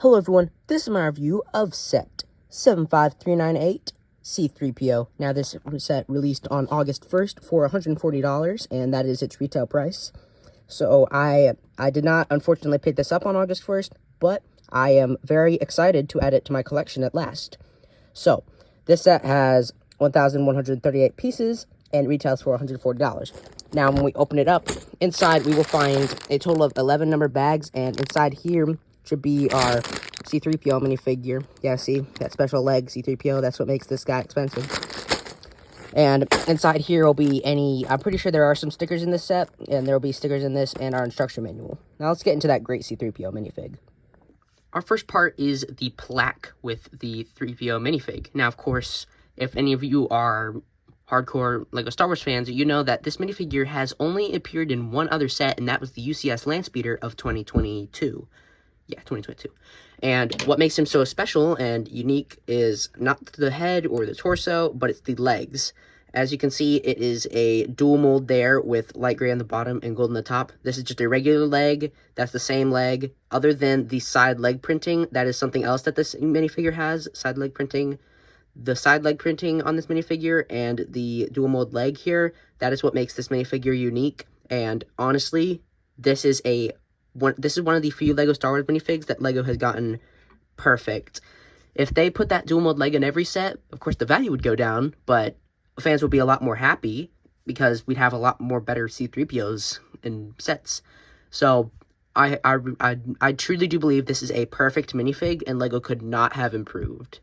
Hello everyone, this is my review of set 75398 C-3PO. Now this set released on August 1st for $140, and that is its retail price. So I did not unfortunately pick this up on August 1st, but I am very excited to add it to my collection at last. So this set has 1,138 pieces and retails for $140. Now when we open it up, inside we will find a total of 11 number bags, and inside here should be our C-3PO minifigure. Yeah, see, that special leg C-3PO, that's what makes this guy expensive. And inside here will be I'm pretty sure there are some stickers in this set, and there will be stickers in this and our instruction manual. Now let's get into that great C-3PO minifig. Our first part is the plaque with the 3PO minifig. Now, of course, if any of you are hardcore LEGO Star Wars fans, you know that this minifigure has only appeared in one other set, and that was the UCS Landspeeder of 2022. Yeah, 2022. And what makes him so special and unique is not the head or the torso, but it's the legs. As you can see, it is a dual mold there with light gray on the bottom and gold on the top. This is just a regular leg. That's the same leg. Other than the side leg printing, that is something else that this minifigure has, side leg printing. The side leg printing on this minifigure and the dual mold leg here, that is what makes this minifigure unique. And honestly, this is one of the few LEGO Star Wars minifigs that LEGO has gotten perfect. If they put that dual mold leg in every set, of course the value would go down, but fans would be a lot more happy because we'd have a lot more better C-3POs in sets. So I truly do believe this is a perfect minifig, and LEGO could not have improved.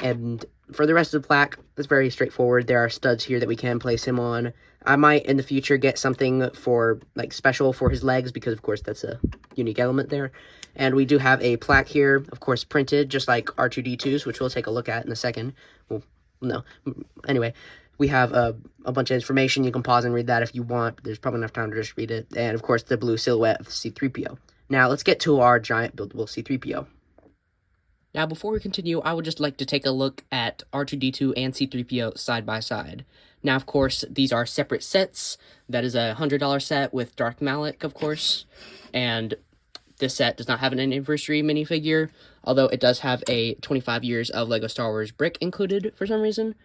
And for the rest of the plaque, it's very straightforward. There are studs here that we can place him on. I might, in the future, get something for, special for his legs, because, of course, that's a unique element there. And we do have a plaque here, of course, printed, just like R2-D2's, which we'll take a look at in a second. Well, no. Anyway, we have a bunch of information. You can pause and read that if you want. There's probably enough time to just read it. And, of course, the blue silhouette of C-3PO. Now, let's get to our giant buildable C-3PO. Now, before we continue, I would just like to take a look at R2-D2 and C-3PO side by side. Now, of course, these are separate sets. That is a $100 set with Darth Malak, of course. And this set does not have an anniversary minifigure, although it does have a 25 years of LEGO Star Wars brick included for some reason.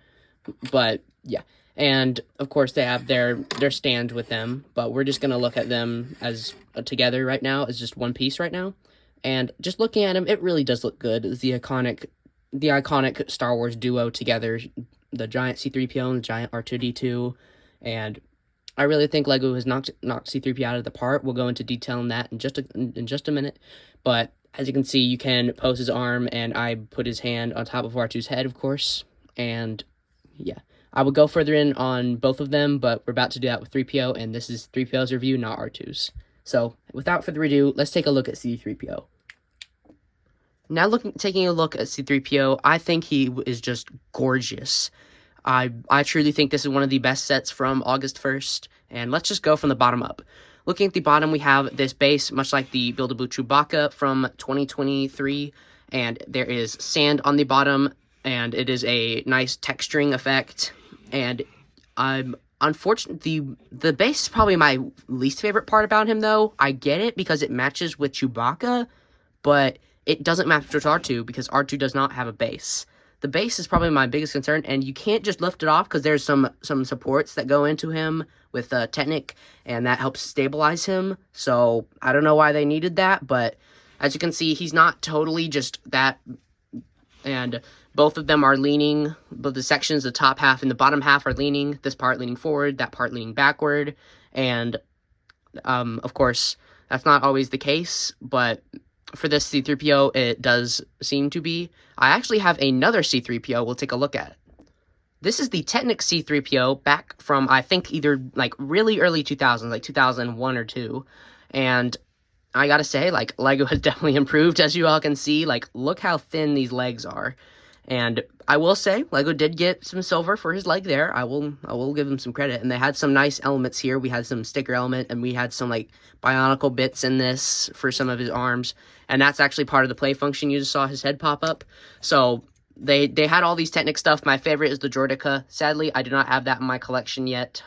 But, yeah. And, of course, they have their stand with them, but we're just going to look at them as together right now, as just one piece right now. And just looking at him, it really does look good. It's the iconic Star Wars duo together, the giant C-3PO and the giant R2-D2. And I really think LEGO has knocked C-3PO out of the park. We'll go into detail on that in just a minute. But as you can see, you can pose his arm, and I put his hand on top of R2's head, of course. And yeah, I will go further in on both of them, but we're about to do that with 3PO, and this is 3PO's review, not R2's. So without further ado, let's take a look at C-3PO. Now taking a look at C-3PO, I think he is just gorgeous. I truly think this is one of the best sets from August 1st, and let's just go from the bottom up. Looking at the bottom, we have this base, much like the Buildable Chewbacca from 2023, and there is sand on the bottom, and it is a nice texturing effect, and unfortunately, the base is probably my least favorite part about him, though. I get it because it matches with Chewbacca, but it doesn't match with R2 because R2 does not have a base. The base is probably my biggest concern, and you can't just lift it off because there's some supports that go into him with Technic, and that helps stabilize him. So I don't know why they needed that, but as you can see, he's not totally just that. And both of them are leaning, but the sections, the top half and the bottom half are leaning. This part leaning forward, that part leaning backward. And of course, that's not always the case, but for this C-3PO, it does seem to be. I actually have another C-3PO we'll take a look at. This is the Technic C-3PO back from, I think, either, really early 2000s, like 2001 or 2. And I gotta say, LEGO has definitely improved, as you all can see. Look how thin these legs are. And I will say, LEGO did get some silver for his leg there. I will give him some credit. And they had some nice elements here. We had some sticker element, and we had some, bionicle bits in this for some of his arms. And that's actually part of the play function. You just saw his head pop up. So they had all these Technic stuff. My favorite is the Droideka. Sadly, I do not have that in my collection yet.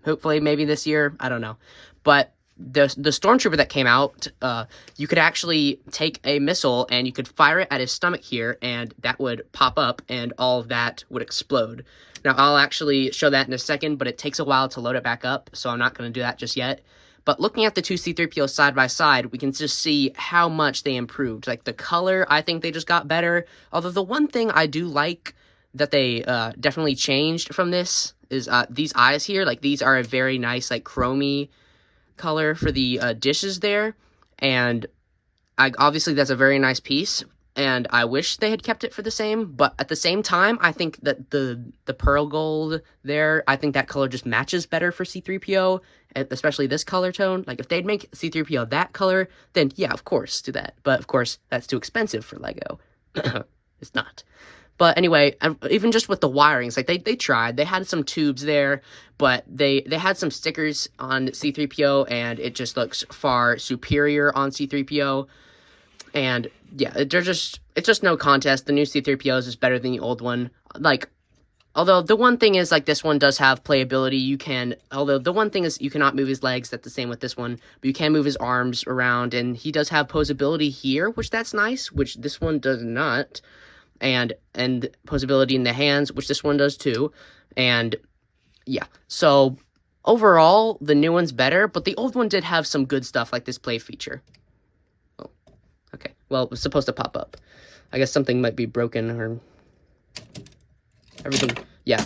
Hopefully, maybe this year. I don't know. But the stormtrooper that came out, you could actually take a missile and you could fire it at his stomach here, and that would pop up, and all of that would explode. Now, I'll actually show that in a second, but it takes a while to load it back up, so I'm not going to do that just yet. But looking at the two C-3PO side by side, we can just see how much they improved. Like, the color, I think they just got better. Although the one thing I do like that they definitely changed from this is these eyes here. Like, these are a very nice, like, chromey color for the dishes there. And obviously that's a very nice piece. And I wish they had kept it for the same, but at the same time, I think that the pearl gold there, I think that color just matches better for C-3PO, especially this color tone. Like, if they'd make C-3PO that color, then yeah, of course, do that. But of course, that's too expensive for LEGO. It's not. But anyway, even just with the wirings, like, they tried. They had some tubes there, but they had some stickers on C-3PO, and it just looks far superior on C-3PO. And yeah, it's just no contest. The new C-3POs is better than the old one. Like, although the one thing is, like, this one does have playability. Although the one thing is you cannot move his legs. That's the same with this one. But you can move his arms around, and he does have posability here, which that's nice, which this one does not. And posability in the hands, which this one does too. And yeah, so overall, the new one's better, but the old one did have some good stuff, like this play feature. Okay, well, it was supposed to pop up. I guess something might be broken or everything. Yeah,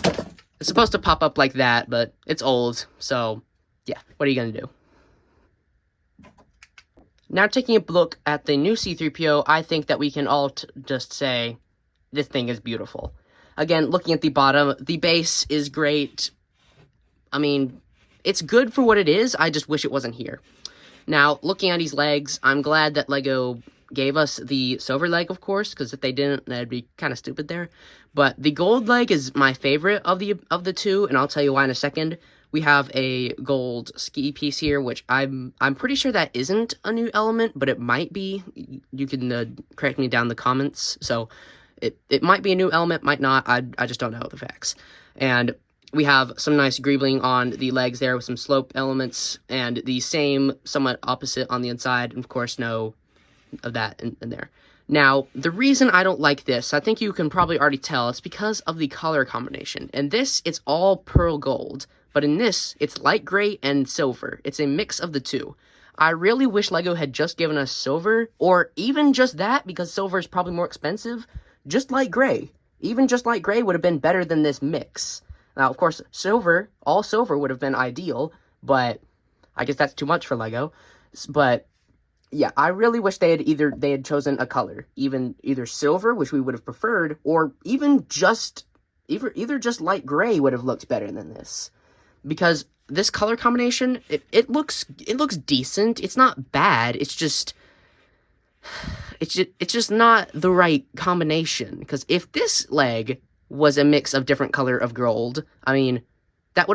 it's supposed to pop up like that, but it's old. So, yeah, what are you going to do? Now, taking a look at the new C-3PO, I think that we can all just say this thing is beautiful. Again, looking at the bottom, the base is great. I mean, it's good for what it is. I just wish it wasn't here. Now, looking at his legs, I'm glad that LEGO gave us the silver leg, of course, because if they didn't, that'd be kind of stupid there. But the gold leg is my favorite of the two, and I'll tell you why in a second. We have a gold ski piece here, which I'm pretty sure that isn't a new element, but it might be. You can correct me down in the comments. So it might be a new element, might not. I just don't know the facts. And we have some nice greebling on the legs there with some slope elements, and the same somewhat opposite on the inside, and of course no of that in there. Now, the reason I don't like this, I think you can probably already tell, it's because of the color combination. In this, it's all pearl gold, but in this, it's light gray and silver. It's a mix of the two. I really wish LEGO had just given us silver, or even just that, because silver is probably more expensive, just light gray. Even just light gray would have been better than this mix. Now, of course, all silver would have been ideal, but I guess that's too much for LEGO. But yeah, I really wish they had chosen a color, either silver, which we would have preferred, or even just either just light gray would have looked better than this. Because this color combination, it looks decent. It's not bad. It's just not the right combination. Because if this leg was a mix of different color of gold, I mean, it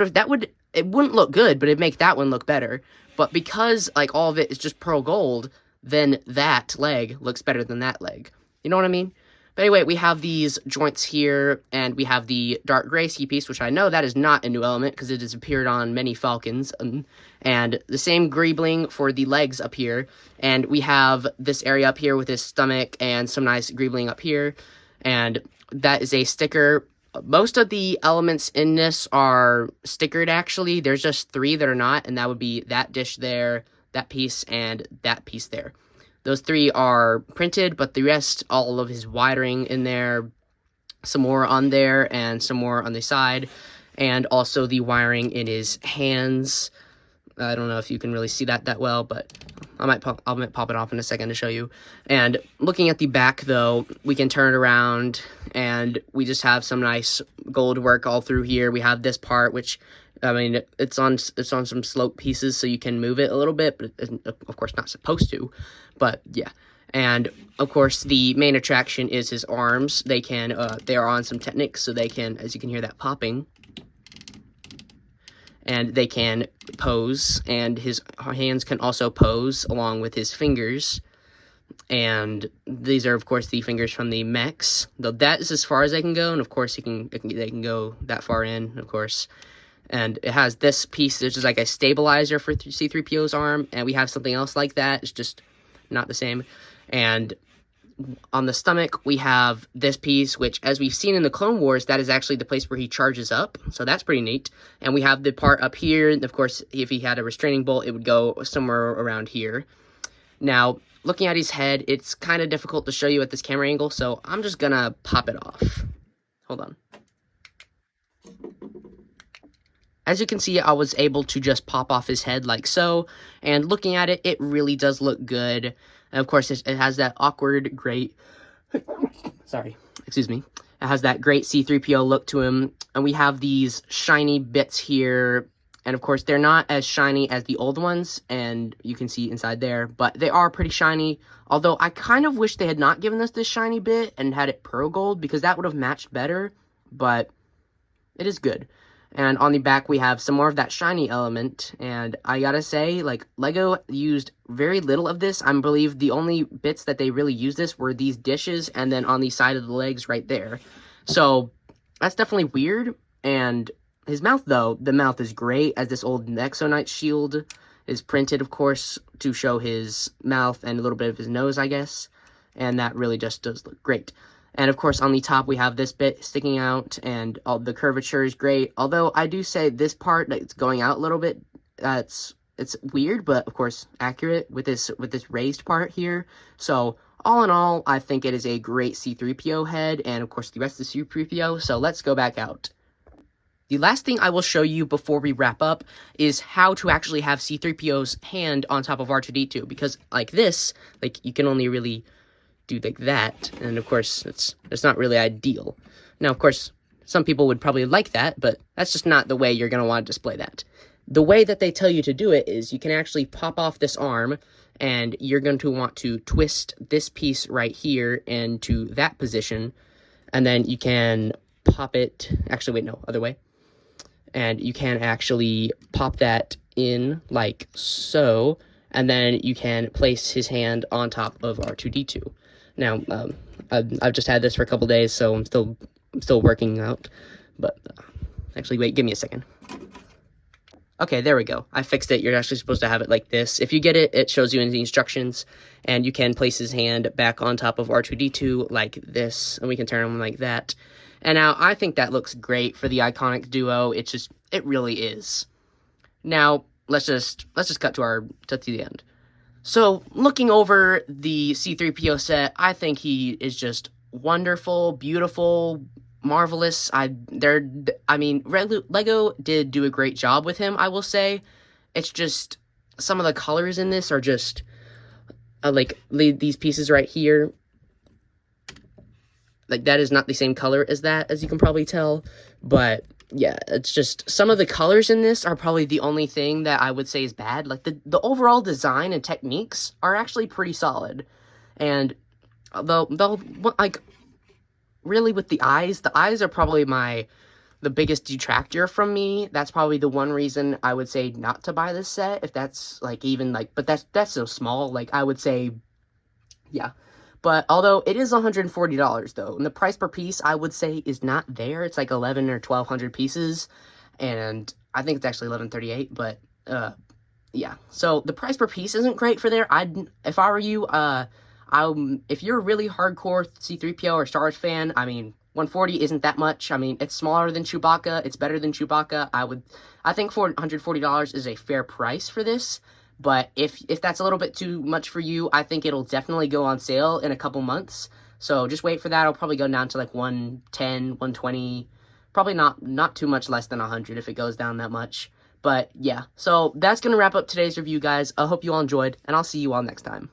wouldn't look good, but it'd make that one look better. But because, like, all of it is just pearl gold, then that leg looks better than that leg. You know what I mean? But anyway, we have these joints here, and we have the dark gray ski piece, which I know that is not a new element, because it has appeared on many Falcons, and the same greebling for the legs up here, and we have this area up here with his stomach, and some nice greebling up here, and that is a sticker. Most of the elements in this are stickered, actually. There's just 3 that are not, and that would be that dish there, that piece, and that piece there. Those 3 are printed, but the rest, all of his wiring in there, some more on there, and some more on the side, and also the wiring in his hands. I don't know if you can really see that well, but I might pop it off in a second to show you. And looking at the back, though, we can turn it around, and we just have some nice gold work all through here. We have this part, which, I mean, it's on some slope pieces, so you can move it a little bit, but it's, of course, not supposed to. But yeah, and of course, the main attraction is his arms. They are on some Technics, so they can, as you can hear that popping, and they can pose, and his hands can also pose along with his fingers. And these are, of course, the fingers from the mechs. Though that is as far as they can go, and of course, they can go that far in, of course. And it has this piece, which is like a stabilizer for C-3PO's arm, and we have something else like that. It's just not the same. And on the stomach, we have this piece, which, as we've seen in the Clone Wars, that is actually the place where he charges up. So that's pretty neat. And we have the part up here. Of course, if he had a restraining bolt, it would go somewhere around here. Now, looking at his head, it's kind of difficult to show you at this camera angle, so I'm just gonna pop it off. Hold on. As you can see, I was able to just pop off his head like so, and looking at it, it really does look good. And of course, it has that awkward, great, sorry, excuse me. It has that great C-3PO look to him, and we have these shiny bits here, and of course, they're not as shiny as the old ones, and you can see inside there, but they are pretty shiny, although I kind of wish they had not given us this shiny bit and had it pearl gold, because that would have matched better, but it is good. And on the back, we have some more of that shiny element. And I gotta say, like, LEGO used very little of this. I believe the only bits that they really used this were these dishes and then on the side of the legs right there. So, that's definitely weird. And his mouth, though, the mouth is great, as this old Exonite shield is printed, of course, to show his mouth and a little bit of his nose, I guess. And that really just does look great. And of course, on the top, we have this bit sticking out, and all the curvature is great. Although, I do say this part that's going out a little bit, it's weird, but of course, accurate with this raised part here. So, all in all, I think it is a great C-3PO head, and of course, the rest of C-3PO, so let's go back out. The last thing I will show you before we wrap up is how to actually have C-3PO's hand on top of R2-D2, because like this, like, you can only really do like that, and of course it's not really ideal. Now, of course, some people would probably like that, but that's just not the way you're going to want to display that. The way that they tell you to do it is you can actually pop off this arm, and you're going to want to twist this piece right here into that position, and then you can pop it, actually wait, no, other way, and you can actually pop that in like so, and then you can place his hand on top of R2-D2. Now, I've just had this for a couple days, so I'm still working out. But actually, wait, give me a second. Okay, there we go. I fixed it. You're actually supposed to have it like this. If you get it, it shows you in the instructions, and you can place his hand back on top of R2-D2 like this, and we can turn him like that. And now, I think that looks great for the iconic duo. It really is. Now, let's just cut to the end. So, looking over the C-3PO set, I think he is just wonderful, beautiful, marvelous. LEGO did do a great job with him, I will say. It's just, some of the colors in this are just, like, these pieces right here. Like, that is not the same color as that, as you can probably tell, but yeah, it's just, some of the colors in this are probably the only thing that I would say is bad. Like, the overall design and techniques are actually pretty solid. And, though like, really with the eyes are probably the biggest detractor from me. That's probably the one reason I would say not to buy this set, if that's, like, even, like, but that's so small. Like, I would say, yeah. But although it is $140 though, and the price per piece I would say is not there. It's like 11 or 1200 pieces, and I think it's actually 1138. But yeah, so the price per piece isn't great for there. If I were you, if you're a really hardcore C-3PO or Star Wars fan, I mean, 140 isn't that much. I mean, it's smaller than Chewbacca. It's better than Chewbacca. I think $140 is a fair price for this. But if that's a little bit too much for you, I think it'll definitely go on sale in a couple months. So just wait for that. It'll probably go down to like 110, 120, probably not too much less than 100 if it goes down that much. But yeah, so that's going to wrap up today's review, guys. I hope you all enjoyed, and I'll see you all next time.